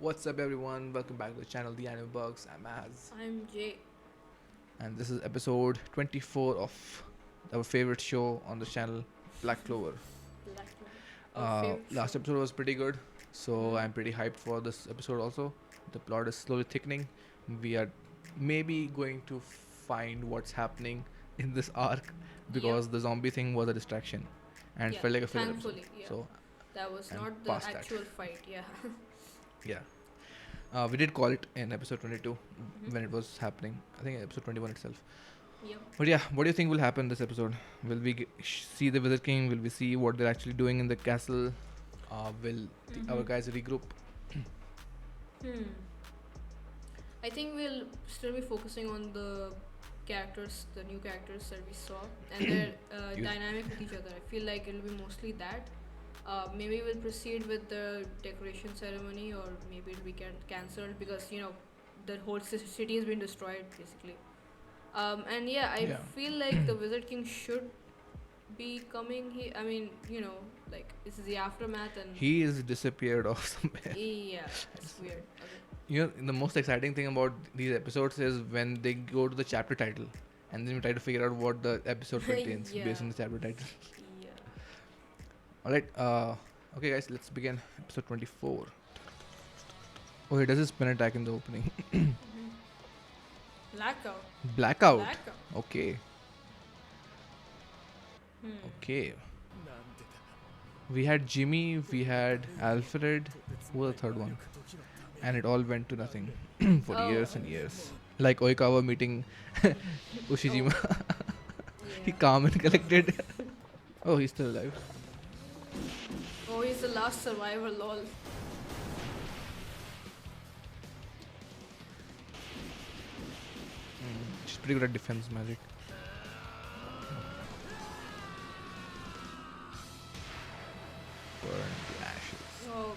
What's up, everyone? Welcome back to the channel, The Anime Bugs. I'm Az, I'm Jay. and this is episode 24 of our favorite show on the channel, Black Clover. Black Clover. Our favorite Last show. episode was pretty good, so Mhm. I'm pretty hyped for this episode also. The plot is slowly thickening. We are maybe going to find what's happening in this arc Yep. because the zombie thing was a distraction and Yeah. felt like a filler episode. Thankfully, yeah. So That was I'm not the past that. actual fight. Yeah. Yeah. We did call it in episode 22 Mhm. when it was happening. I think episode 21 itself. Yep. But yeah, what do you think will happen this episode? Will we see the Wizard King? Will we see what they're actually doing in the castle? Will our Mhm. guys regroup? Hmm. I think we'll still be focusing on the characters, the new characters that we saw, and their You- dynamic with each other. I feel like it'll be mostly that. Maybe we'll proceed with the decoration ceremony, or maybe it'll be cancelled because the whole city has been destroyed basically. And yeah, I Yeah. feel like the Wizard King should be coming here. I mean, like this is the aftermath, and He is disappeared off somewhere. yeah, it's weird. Okay. You know, the most exciting thing about these episodes is when they go to the chapter title and then you try to figure out what the episode contains Yeah. based on the chapter title. Yeah. Alright, okay, guys, let's begin episode 24. Oh, he does his spin attack in the opening. Mm-hmm. Blackout. Blackout. Blackout. Okay, Hmm. okay. We had Jimmy, we had Alfred, who was the third one? And it all went to nothing for Oh. years and years. Like Oikawa meeting Ushijima. He Yeah. calm and collected. Oh, he's still alive. Oh, he's the last survivor. Lol. She's pretty good at defense magic. Burn the ashes. Oh,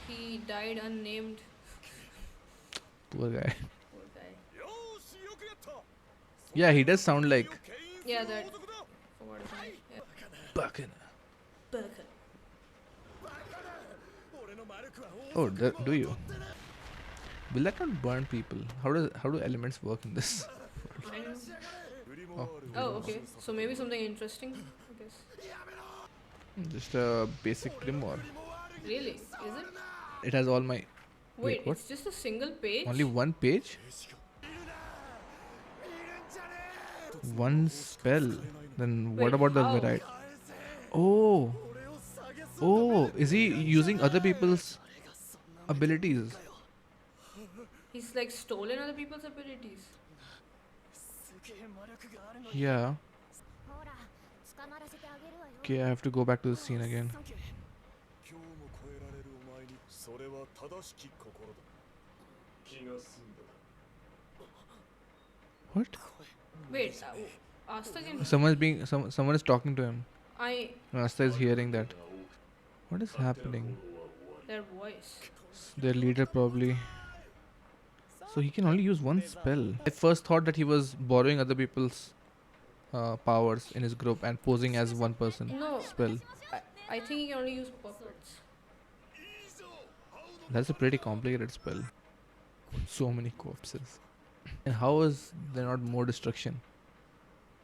he died unnamed. Poor guy. Poor guy. Yeah, he does sound like Yeah, that. Forgot his name. Yeah. Bucking. Burger. Oh, do you? Will that not burn people? How do elements work in this? I know. Oh, Oh, okay. So maybe something interesting, I guess. just a basic grimoire. Really? Is it? It has all my. Wait, what? it's just a single page? Only one page? One spell. Then what Wait, about the how? variety? Oh, oh, is he using other people's abilities? He's like stolen other people's abilities. Yeah. Okay, I have to go back to the scene again. What? Wait, Asta can. Someone is talking to him. I. Asta is hearing that. What is happening? Their voice. Their leader probably. So he can only use one spell. I first thought that he was borrowing other people's powers in his group and posing as one person. No, Spell. I think he can only use puppets. That's a pretty complicated spell. So many corpses. And how is there not more destruction?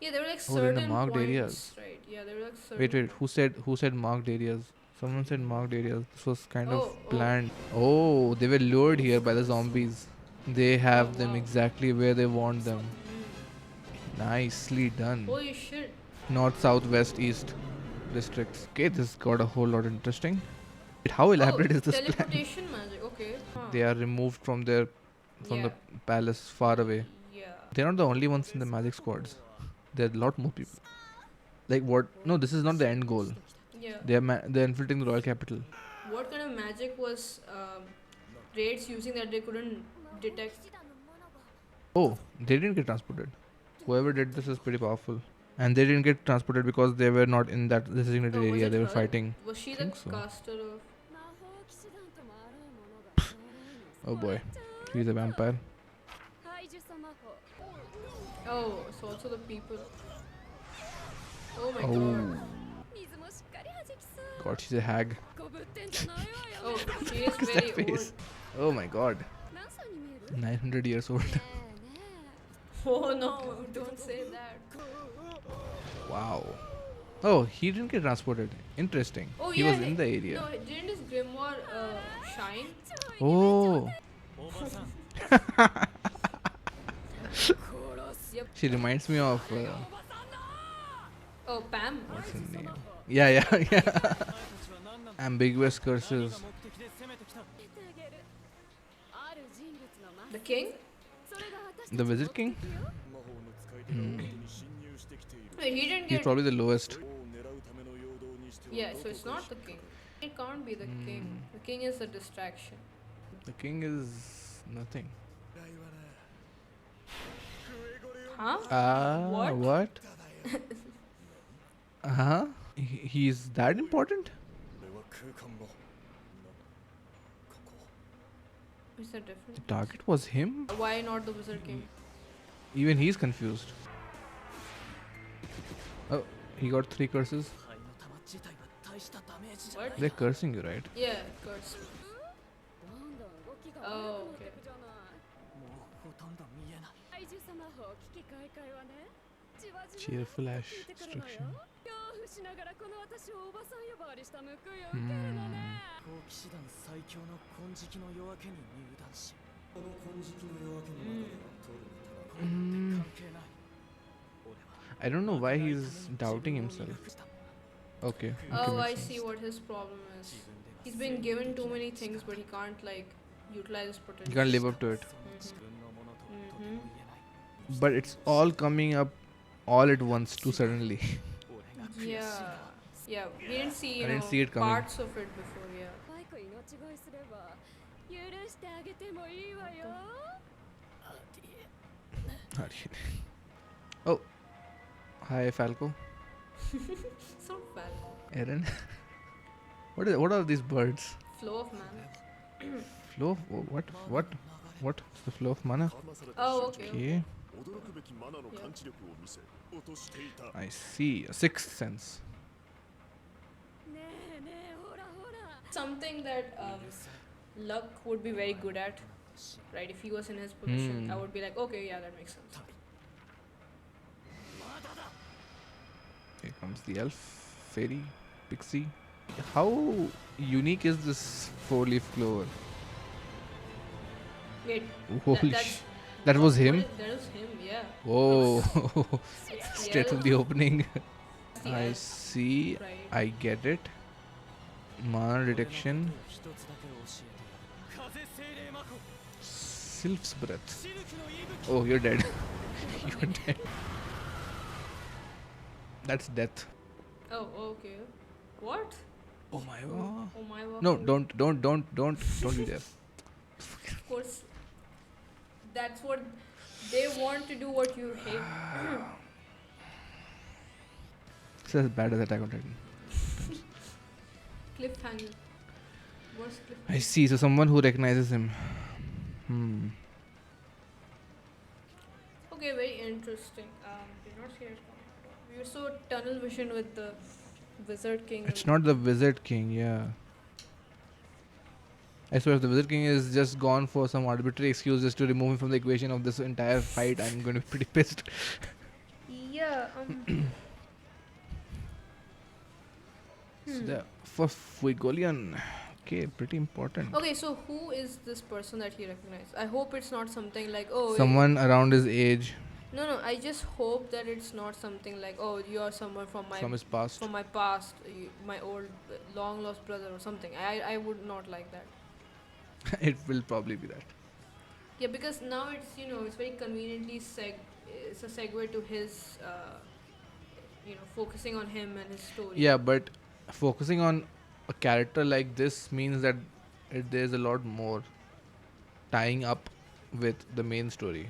Yeah, there were like Oh, they're in the certain marked points, areas. right? Yeah, there were like certain. Wait. Who said marked areas? Someone said marked areas. This was kind of Oh. planned. Oh, they were lured here by the zombies. They have Oh, them wow. exactly where they want them. Mm. Nicely done. Holy shit! North, south, west, east districts. Okay, this got a whole lot interesting. How elaborate Oh, is this plan? teleportation magic. Okay. Huh. They are removed from the Yeah. palace far away. Yeah. They're not the only ones in the magic squads. There are a lot more people. Like what? No, this is not the end goal. Yeah. They're infiltrating the royal capital. What kind of magic was raids using that they couldn't detect? Oh, they didn't get transported. Whoever did this is pretty powerful. And they didn't get transported because they were not in that designated Oh, was area. it They were her? fighting. Was she the Think so. caster of? Oh boy, he's a vampire. Oh, so also the people. Oh my Oh. god. God, she's a hag. Oh, she is What's very that face? old. Oh my god. 900 years old. Oh no, don't say that. Wow. Oh, he didn't get transported. Interesting. Oh He yeah, was in the area. no, didn't his grimoire shine? Oh. Yep. She reminds me of Oh, Pam. what's her name? Yeah, yeah, yeah. Ambiguous curses. The king? The Wizard King? Hmm. Wait, he didn't He's get. probably the lowest. Yeah, so it's not the king. It can't be the king. The king is a distraction. The king is nothing. Huh? Ah, what? Uh-huh. He's that important? Is that different? The target was him? Why not the wizard king? Even he's confused. Oh, he got 3 curses. What? They're cursing you, right? Yeah, curse. Oh, okay. Cheerful ash destruction. Mm, I don't know why he's doubting himself. Okay. Oh, I makes see sense. what his problem is. He's been given too many things, but he can't like utilize his potential. You can't live up to it. Mhm. But it's all coming up all at once too suddenly. Yeah, yeah. We didn't see, I didn't see it coming. parts of it before. Yeah. Oh, hi Falco. So bad. Aaron. What are these birds? Flow of mana. Flow of what? What's the flow of mana? Oh, okay. Okay. I see. A sixth sense. Something that Luck would be very good at, right? If he was in his position, I would be like, okay, yeah, that makes sense. Here comes the elf, fairy, pixie. How unique is this 4-leaf clover? Wait, Holy that's- that was him? That was him, yeah. Whoa. It's Straight from elf, the opening. it's the I elf, see. right? I get it. Mana detection. Sylph's breath. Oh, you're dead. You're dead. That's death. Oh, okay. What? Oh my god. Oh my god. No, don't be there. Of course, that's what they want to do. What you hate. It's as bad as Attack on Titan. Cliffhanger. What's I cliffhanger? see. So someone who recognizes him. Okay, very interesting. Did not see it coming. We were so tunnel vision with the Wizard King. It's and- not the Wizard King, yeah. I swear if the Wizard King is just gone for some arbitrary excuse just to remove him from the equation of this entire fight, I'm going to be pretty pissed. Yeah. So for FUEGOLEON, okay, pretty important. Okay, so who is this person that he recognized? I hope it's not something like, oh, Someone around his age, No, I just hope that it's not something like, oh, you are someone from from his past. my past, my old long lost brother or something. I would not like that. It will probably be that. Yeah, because now it's it's very conveniently it's a segue to his focusing on him and his story. Yeah, but focusing on a character like this means that there's a lot more tying up with the main story.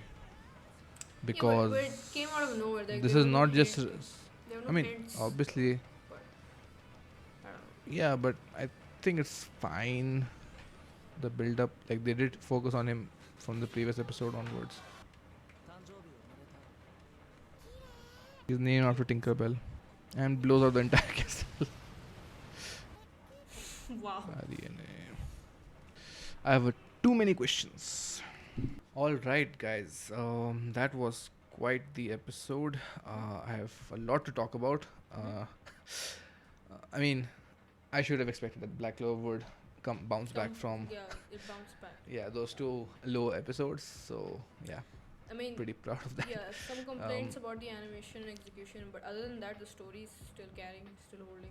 Because but it came out of nowhere. Like, this there is were no not just. hints. There were no I mean, hints, obviously, but I don't know. yeah, but I think it's fine. The build up, like they did focus on him from the previous episode onwards. He's named after Tinkerbell and blows out the entire castle. Wow. I have a too many questions. All right, guys. That was quite the episode. I have a lot to talk about. I mean, I should have expected that Black Clover would come bounce back from Yeah, it bounced back. yeah those two low episodes. So yeah, I mean, pretty proud of that. yeah, some complaints about the animation and execution, but other than that, the story is still carrying, still holding.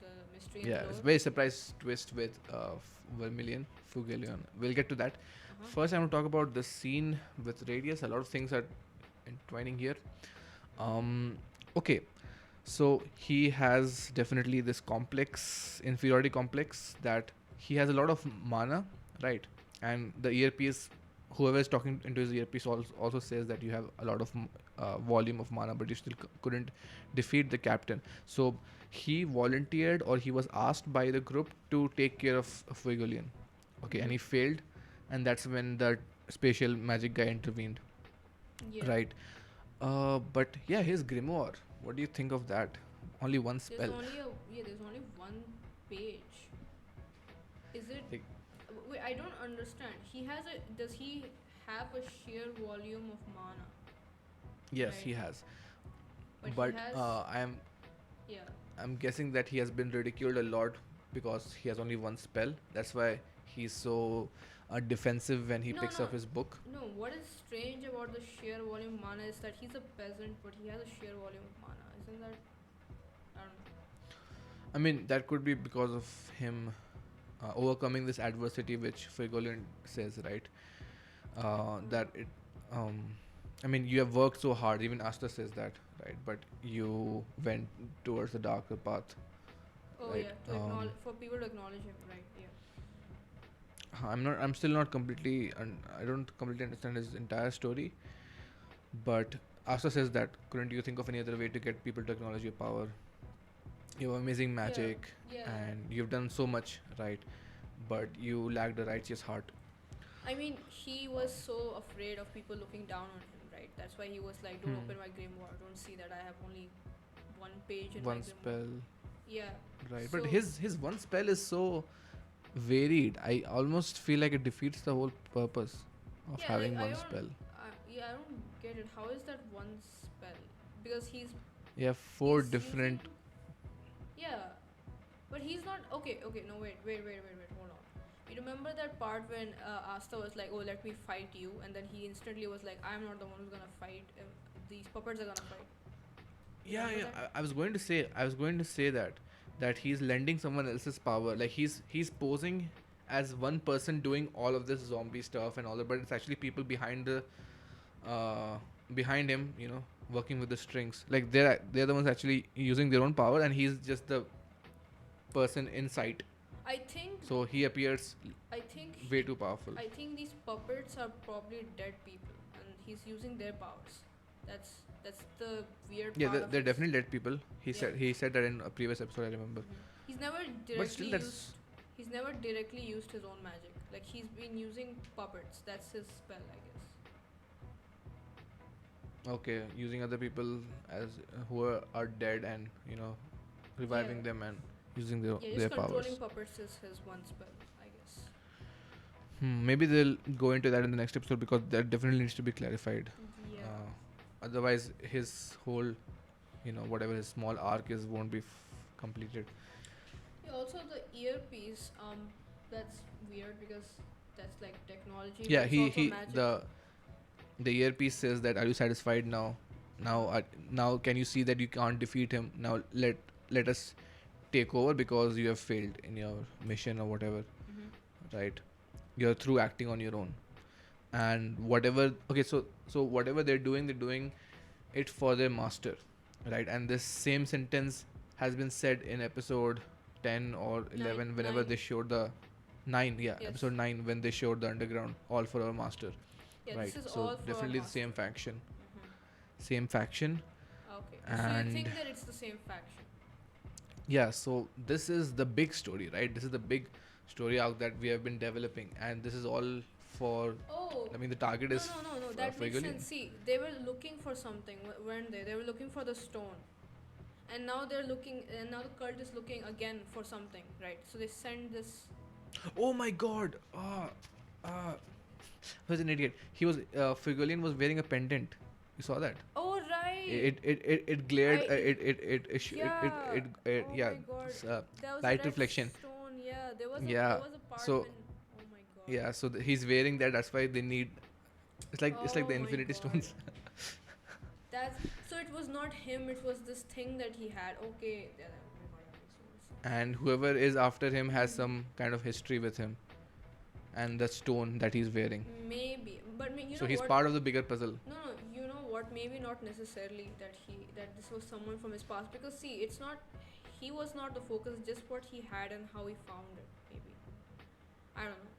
The mystery and Yeah, the it's lore. very surprise twist with Vermilion, Fugelion. We'll get to that. Uh-huh. First, I want to talk about the scene with Radius. A lot of things are entwining here. Um, okay, so he has definitely this complex, inferiority complex, that he has a lot of mana, right? And the earpiece, whoever is talking into his earpiece also says that you have a lot of volume of mana, but you still couldn't defeat the captain. So he volunteered, or he was asked by the group to take care of Fuegolian. Okay, and he failed, and that's when the spatial magic guy intervened, Yeah. right? But yeah, his grimoire. What do you think of that? Only one spell. There's only one page. Is it? Like, Wait, I don't understand. Does he have a sheer volume of mana? yes, Right. he has. But But he has. Yeah. I'm guessing that he has been ridiculed a lot because he has only one spell. That's why he's so defensive when he No, picks no. up his book. No, what is strange about the sheer volume of mana is that he's a peasant, but he has a sheer volume of mana. Isn't that? I don't know. I mean, that could be because of him overcoming this adversity, which Frigolian says, right? That it. I mean, you have worked so hard. Even Asta says that, right? But you went towards the darker path, Oh right? yeah, to acknowledge for people to acknowledge him, right? Yeah. I'm still not completely. I don't completely understand his entire story. But Asta says that couldn't you think of any other way to get people to acknowledge your power? You have amazing magic, Yeah. and you've done so much, right? But you lack the righteous heart. I mean, he was so afraid of people looking down on him, right? That's why he was like, "Don't open my grimoire. Don't see that I have only one page in my One grimoire." spell, Yeah. right? So But his one spell is so varied. I almost feel like it defeats the whole purpose of yeah, having like I one don't. spell. I don't get it. How is that one spell? Because You have four he's different. using, yeah, but he's not okay. Okay, no, wait. Hold on. You remember that part when Asta was like, "Oh, let me fight you," and then he instantly was like, "I'm not the one who's gonna fight. These puppets are gonna fight." Yeah, Remember yeah. that? I was going to say that he's lending someone else's power. Like he's posing as one person doing all of this zombie stuff and all that, but it's actually people uh, behind him. Working with the strings. Like they're the ones actually using their own power, and he's just the person in sight. I think. So he appears I think. way too powerful. I think these puppets are probably dead people, and he's using their powers. That's the weird Yeah, part of they're his- definitely dead people. He Yeah. said that in a previous episode. I remember. He's never But directly still, used. that's He's never directly used his own magic. Like he's been using puppets. That's his spell, I guess. okay. Using other people as who are dead, and reviving Yeah. them and using Yeah, their just controlling powers. puppets is his one spell, I guess. Maybe they'll go into that in the next episode because that definitely needs to be clarified. Yeah. Otherwise, his whole, whatever his small arc is, won't be completed. Yeah, also the earpiece, that's weird because that's like technology. Yeah, but it's also magic. the earpiece says that, "Are you satisfied now? Now can you see that you can't defeat him? Now let us take over because you have failed in your mission or whatever, right? You're through acting on your own, and whatever. Okay, so whatever they're doing it for their master, right? And this same sentence has been said in episode 10 or 11 whenever Nine. they showed the 9, yeah, Yes. episode 9 when they showed the underground, all for our master. Yeah, Right, this is so all for definitely the master. same faction. Mhm. Same faction. Okay. So you And think that it's the same faction? yeah, so this is the big story, right? This is the big story arc that we have been developing, and this is all for. Oh. I mean, the target is No. That makes Fuegolian. sense. See, they were looking for something, weren't they? They were looking for the stone, and now they're looking. And now the cult is looking again for something, right? So they send this. Oh my god! uh, he was an idiot. He was Fuegolion was wearing a pendant. You saw that? Oh right. It glared. I Oh Yeah. my god. There was a Light red reflection. stone. Yeah, there Yeah. was a part So when. Oh my god. yeah. So he's wearing that. That's why they need. It's like Oh the my Infinity god. Stones. That's so. It was not him. It was this thing that he had. Okay. Yeah. Oh my god. That makes so much sense. And whoever is after him has some kind of history with him, and the stone that he's wearing. Maybe, but you So know he's what? part of the bigger puzzle. No, no. You know what? Maybe not necessarily that this was someone from his past. Because see, it's not. He was not the focus. Just what he had and how he found it. Maybe. I don't know.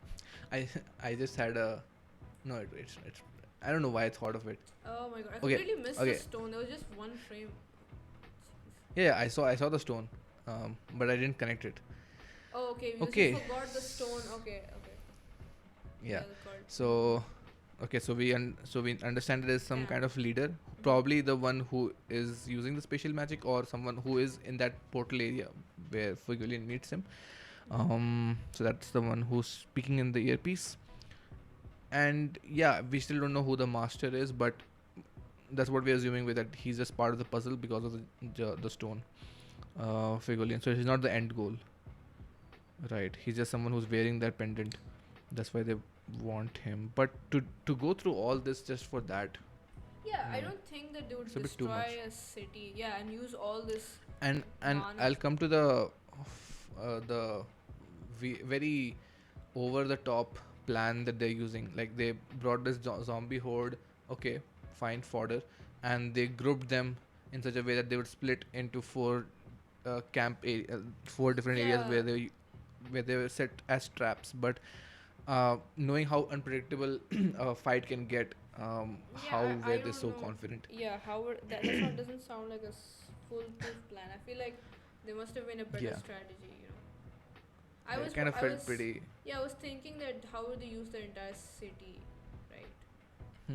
I I just had a no. It's I don't know why I thought of it. Oh my god! I Okay, completely missed the okay. stone. There was just one frame. Yeah, I saw the stone, but I didn't connect it. Oh, okay. You Okay. forgot the stone. Okay, okay. Yeah. that's called. So okay, so we understand there is some Yeah. kind of leader, Mhm. probably the one who is using the spatial magic, or someone who is in that portal area where Fuegoleon meets him. So that's the one who's speaking in the earpiece. And yeah, we still don't know who the master is, but that's what we're assuming with that he's just part of the puzzle because of the stone, Fuegoleon. So he's not the end goal, right? He's just someone who's wearing that pendant. That's why they want him. But to go through all this just for that, Yeah, I no, don't think that they would it's a bit too much. destroy a city. Yeah, and use all this. And Mana. I'll come to the very over the top plan that they're using. Like they brought this zombie horde. Okay, fine, fodder, and they grouped them in such a way that they would split into four different areas Yeah. where they were set as traps. But knowing how unpredictable a fight can get, how Yeah, I were they don't so know. confident? Yeah, that's not doesn't sound like a foolproof plan. I feel like there must have been a better Yeah, strategy. it kind of I felt was pretty. yeah, I was thinking that how would they use the entire city, right? I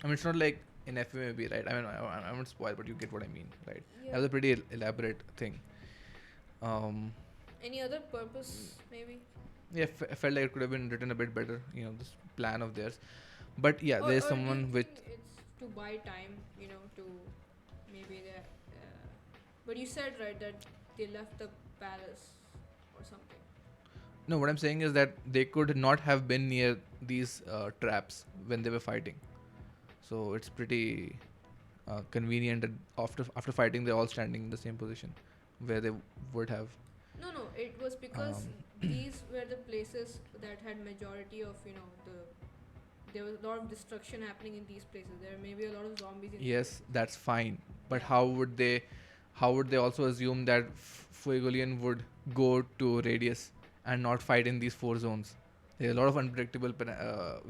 mean, it's not like in FMAB, right? I mean, I won't spoil, but you get what I mean, right? That Yeah. was a pretty elaborate thing. Um, Any other purpose, maybe? yeah, I felt like it could have been written a bit better, this plan of theirs. But yeah, there's Or do you someone with. think it's to buy time? To maybe they. But you said right that they left the palace or something. No, what I'm saying is that they could not have been near these traps when they were fighting. So it's pretty convenient that after fighting, they're all standing in the same position where they would have. No, no, it was because Um, these were the places that had majority of there was a lot of destruction happening in these places. There may be a lot of zombies in. Yes, that's fine. But Yeah. how would they also assume that Fuegoleon would go to Radius and not fight in these four zones? There are a lot of unpredictable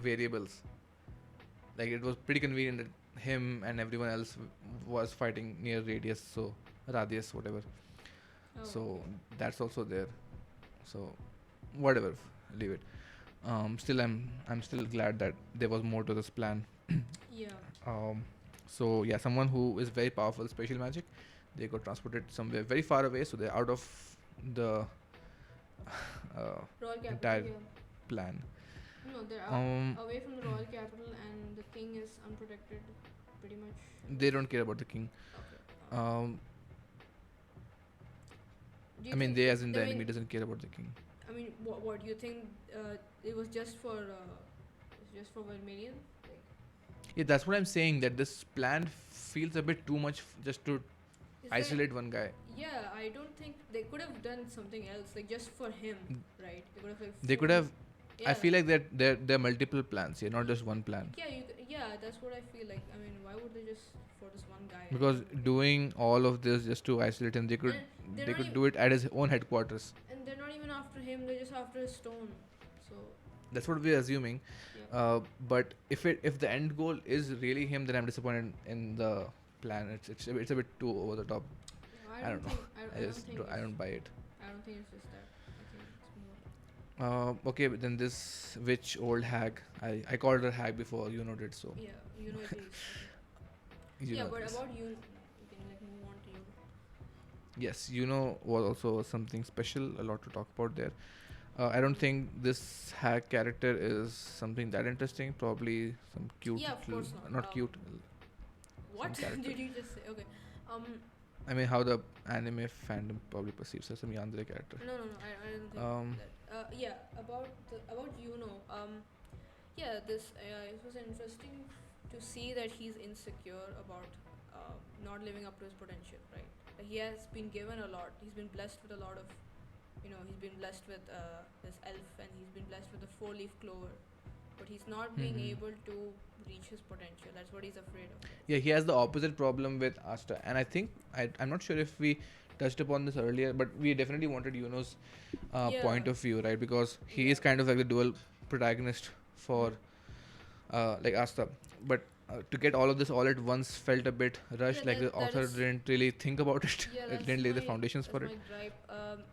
variables. Like it was pretty convenient that him and everyone else was fighting near Radius, so Radius, whatever. Oh, So okay. that's also there. So whatever, leave it. Still, I'm still glad that there was more to this plan. Yeah. Um, so yeah, someone who is very powerful, special magic, they got transported somewhere very far away, so they're out of the Royal capital. entire Yeah. plan. No, they're Um, away from the royal capital, and the king is unprotected, pretty much. they don't care about the king. Okay. Do you I mean, think? they as in the I enemy mean, doesn't care about the king. what do you think? It was just for Vermilion. Like, Yeah, that's what I'm saying. That this plan feels a bit too much just to is there? isolate one guy. Yeah, I don't think they could have done something else, like just for him, right? They could have like. They could formed- have. Yeah, I feel like that there are multiple plans here, not just one plan. Yeah, that's what I feel like. I mean, why would they just for this one guy? Because doing all of this just to isolate him, they could And they're they not could even, do it at his own headquarters. and they're not even after him. They're just after his stone. So That's what we're assuming. yeah. But if the end goal is really him, then I'm disappointed in the plan. It's a bit too over the top. No, I don't know. think. I don't think. I don't buy it. I don't think it's just that. I think it's more. Okay, but then this witch old hag. I called her hag before you did so. Yeah, it is. Okay. You Yeah, know but this. about you can like move on to you. Yes, was also something special. A lot to talk about there. I don't think this hack character is something that interesting. Probably some cute, Yeah, of course not. not cute, some What character. did you just say? Okay. Um, I mean, how the anime fandom probably perceives as some yandere character. no, no, no. I don't think Um, that. Yeah, about YUNO. Yeah, this it was interesting to see that he's insecure about not living up to his potential. Right. Like, he has been given a lot. He's been blessed with a lot of. He's been blessed with this elf, and he's been blessed with the four-leaf clover. But he's not being mhm. able to reach his potential. That's what he's afraid of. Right? Yeah, he has the opposite problem with Asta, and I think I'm not sure if we touched upon this earlier, but we definitely wanted Yuno's Yeah. point of view, right? Because he Yeah. is kind of like the dual protagonist for Mhm. like Asta, but to get all of this all at once felt a bit Yeah, rushed. Like the that author is. didn't really think about it. Yeah, It didn't lay the foundations for that's it. my gripe.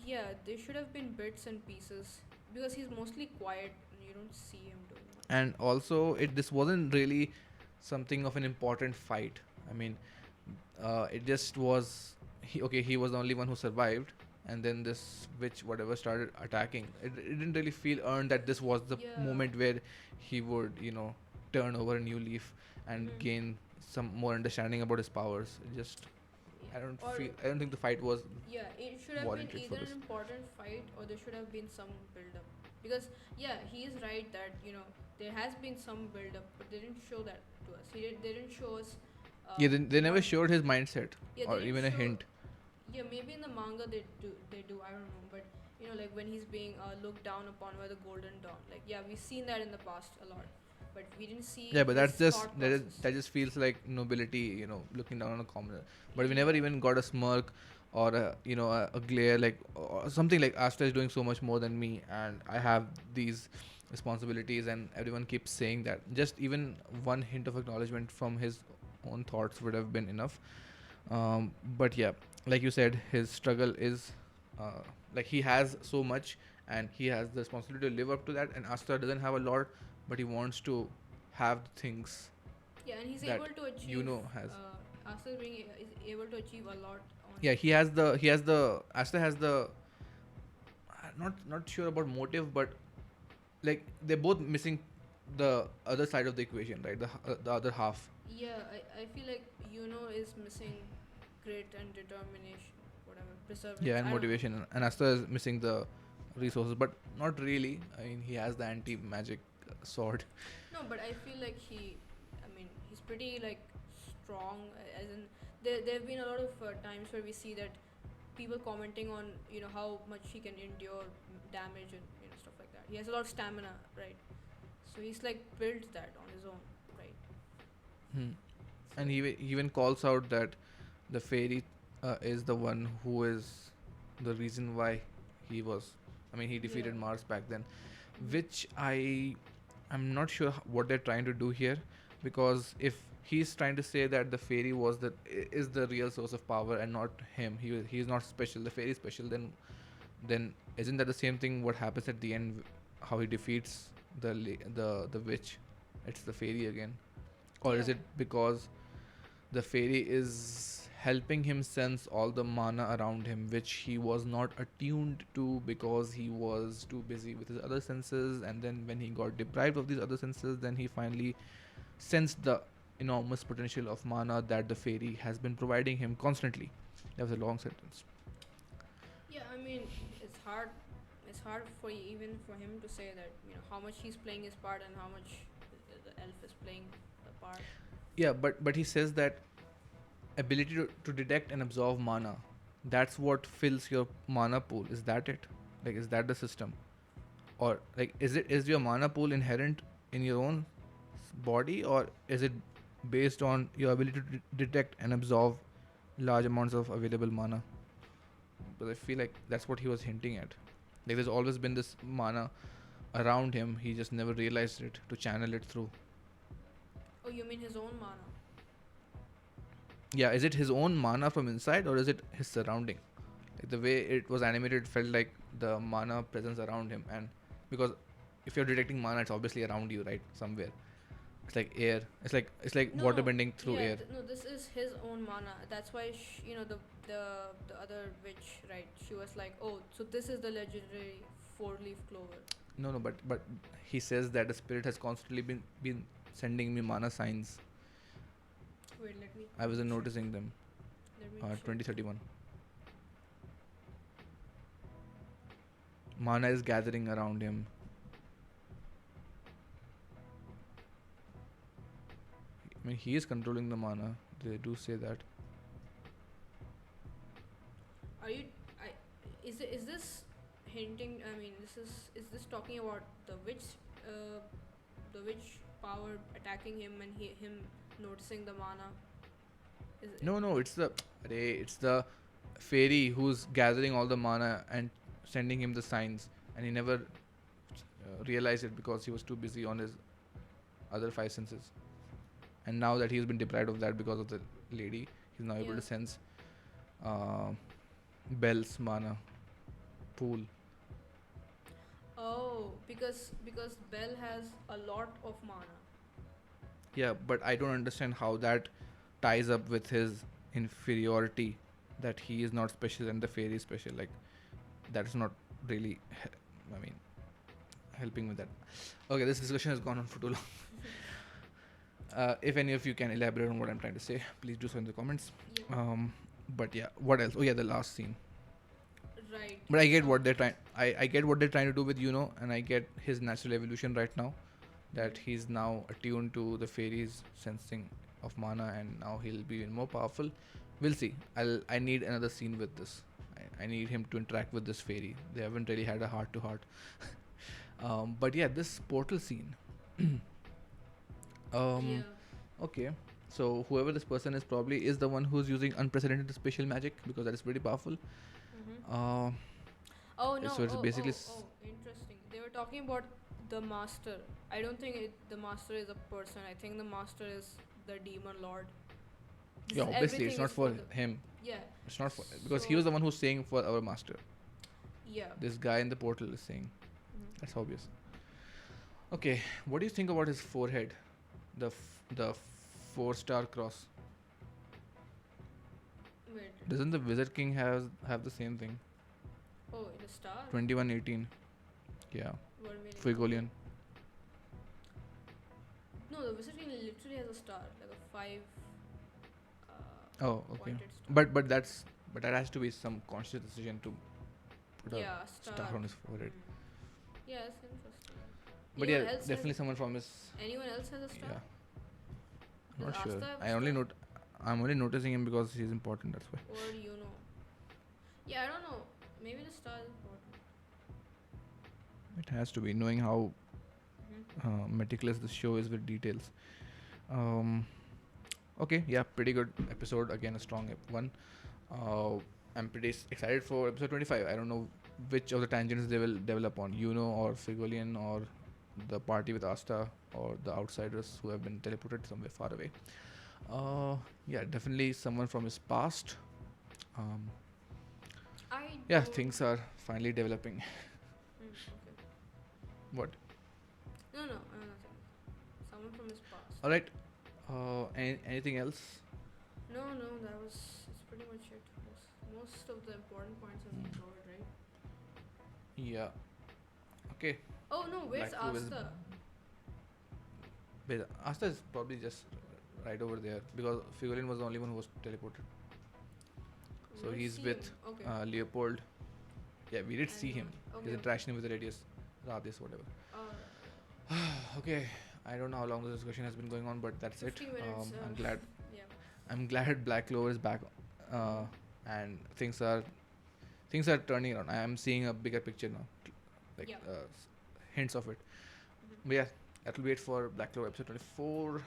Yeah, there should have been bits and pieces because he's mostly quiet. And you don't see him doing much. And also, this wasn't really something of an important fight. I mean, it just was. He was the only one who survived, and then this witch whatever started attacking. It didn't really feel earned that this was the Yeah. moment where he would turn over a new leaf and Mhm. gain some more understanding about his powers. It just Yeah. Or I don't think the fight was yeah, it should have been warranted for either an this. important fight or there should have been some build up. Because yeah, he is right that there has been some build up, but they didn't show that to us. They didn't show us. Yeah, they never What? showed his mindset Yeah, they or didn't even a show. hint. Yeah, maybe in the manga they do. They do. I don't know, but like when he's being looked down upon by the Golden Dawn. Like yeah, we've seen that in the past a lot, but we didn't see Yeah, but his that's just thought process. that just feels like nobility, looking down on a commoner. But we never Yeah. even got a smirk or a glare like or something like Asta is doing so much more than me, and I have these responsibilities, and everyone keeps saying that. Just even one hint of acknowledgement from his own thoughts would have been enough. But yeah, like you said, his struggle is uh, like he has so much, and he has the responsibility to live up to that. And Asta doesn't have a lot, but he wants to have the things Yeah, and he's that able to achieve. has. After being is able to achieve a lot on Yeah, his own. he has the Asta has the not sure about motive, but like they're both missing the other side of the equation, right? The other half. Yeah, I feel like is missing grit and determination, whatever, Yeah, perseverance. and I don't know. motivation. And Asta is missing the resources, but not really. I mean, he has the anti-magic sword. No, but I feel like he's pretty like strong. As in, there have been a lot of times where we see that people commenting on how much he can endure damage and stuff like that. He has a lot of stamina, right? So he's like built that on his own, right? Hmm. So And he even calls out that the fairy is the one who is the reason why he was. I mean, he defeated yeah. Mars back then, Mhm. which I'm not sure what they're trying to do here, because if he's trying to say that the fairy is the real source of power and not him, he's not special. The fairy is special. Then isn't that the same thing? What happens at the end? How he defeats the witch? It's the fairy again, or Yeah. is it because the fairy is helping him sense all the mana around him, which he was not attuned to because he was too busy with his other senses. And then when he got deprived of these other senses, then he finally sensed the enormous potential of mana that the fairy has been providing him constantly. That was a long sentence. Yeah, it's hard. It's hard for even for him to say that how much he's playing his part and how much the elf is playing the part. Yeah, but he says that ability to detect and absorb mana, that's what fills your mana pool. Is that it? Like, is that the system? Or like is your mana pool inherent in your own body, or is it based on your ability to detect and absorb large amounts of available mana? But I feel like that's what he was hinting at. Like, there's always been this mana around him, he just never realized it to channel it through. Oh, you mean his own mana? Yeah, is it his own mana from inside, or is it his surrounding? Like, the way it was animated felt like the mana presence around him. And because if you're detecting mana, it's obviously around you, right? Somewhere. It's like air. It's like No, water no. bending through Yeah, air. no. This is his own mana. That's why the other witch, right? She was like, oh, so this is the legendary four-leaf clover. No, but he says that the spirit has constantly been sending me mana signs. Wait, let me. I wasn't check. noticing them. Let me check. 2031. Mana is gathering around him. I mean, he is controlling the mana. They do say that. Are you? Is this hinting? I mean, is this talking about the witch power attacking him and him noticing the mana? No, it's the fairy who's gathering all the mana and sending him the signs, and he never realized it because he was too busy on his other five senses. And now that he's been deprived of that because of the lady, he's now able to sense Belle's mana pool. Oh, because Bell has a lot of mana. Yeah, but I don't understand how that ties up with his inferiority, that he is not special and the fairy is special. Like, that's not really, I mean, helping with that. Okay, this discussion has gone on for too long. If any of you can elaborate on what I'm trying to say, please do so in the comments. Yep. But yeah, what else? Oh yeah, the last scene. Right. But I get what they're trying. I get what they're trying to do with YUNO, and I get his natural evolution right now, that he's now attuned to the fairies' sensing of mana, and now he'll be even more powerful. We'll see. I need another scene with this. I need him to interact with this fairy. They haven't really had a heart to heart. But yeah, this portal scene. Yeah. Okay. So whoever this person is probably is the one who's using unprecedented special magic, because that is pretty powerful. Mm-hmm. Oh no! So it's basically Interesting. They were talking about the master. I don't think the master is a person. I think the master is the demon lord. Yeah, obviously it's not for him. Yeah. It's not for, because he was the one who's saying for our master. Yeah. This guy in the portal is saying. Mm-hmm. That's obvious. Okay, what do you think about his forehead? The 4-star cross. Wait. Doesn't the Wizard King have the same thing? Oh, the star. 2118. Yeah. What meaning? FUEGOLEON. No, the Wizard King literally has a star, like a 5. Oh, okay. Pointed star. But that has to be some conscious decision to put a star on his forehead. Yeah, it's interesting. But Anyone yeah, definitely someone from his. Anyone else has a star? Yeah. I'm Does not sure. Asta have a I'm only noticing him because he's important. That's why. Or YUNO. Yeah, I don't know. Maybe the star is important. It has to be, knowing how Mm-hmm. meticulous this show is with details. Okay, yeah, pretty good episode. Again, a strong one. I'm pretty excited for episode 25. I don't know which of the tangents they will develop on, YUNO or FUEGOLEON, or the party with Asta, or the outsiders who have been teleported somewhere far away. Yeah, definitely someone from his past. Things are finally developing. Okay. What? No, nothing. Someone from his past. All right. Anything else? No, it's pretty much it. Most of the important points have been covered, right? Yeah. Okay. Oh no, where's Asta? Asta is probably just right over there, because FUEGOLEON was the only one who was teleported. So he's with Leopold. Yeah, we did see him. His interaction with the Radius, Radis, whatever. Okay, I don't know how long this discussion has been going on, but that's it. I'm glad. Yeah. I'm glad Black Clover is back, and things are turning around. I am seeing a bigger picture now, like hints of it. But yeah, that will be it for Black Clover episode 24.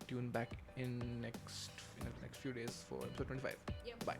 Tune back in the next few days for episode 25. Yep. Bye.